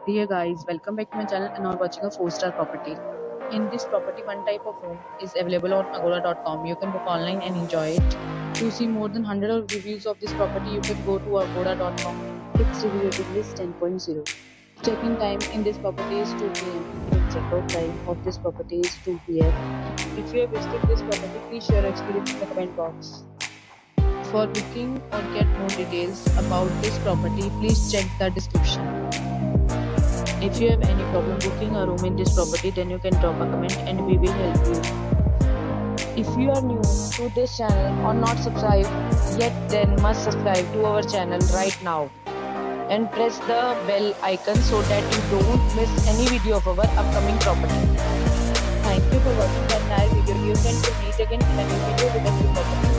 Dear guys, welcome back to my channel and now watching a 4-star property. In this property, one type of room is available on agoda.com. You can book online and enjoy it. To see more than 100 of reviews of this property, you can go to agoda.com. Its review rating is 10.0. Check-in time in this property is 2 p.m. and check-out time of this property is 2 p.m. If you have visited this property, please share your experience in the comment box. For booking or get more details about this property, please check the description. If you have any problem booking a room in this property, then you can drop a comment and we will help you. If you are new to this channel or not subscribed yet, then must subscribe to our channel right now and press the bell icon so that you don't miss any video of our upcoming property. Thank you for watching the entire video. You can meet again in a new video with a new property.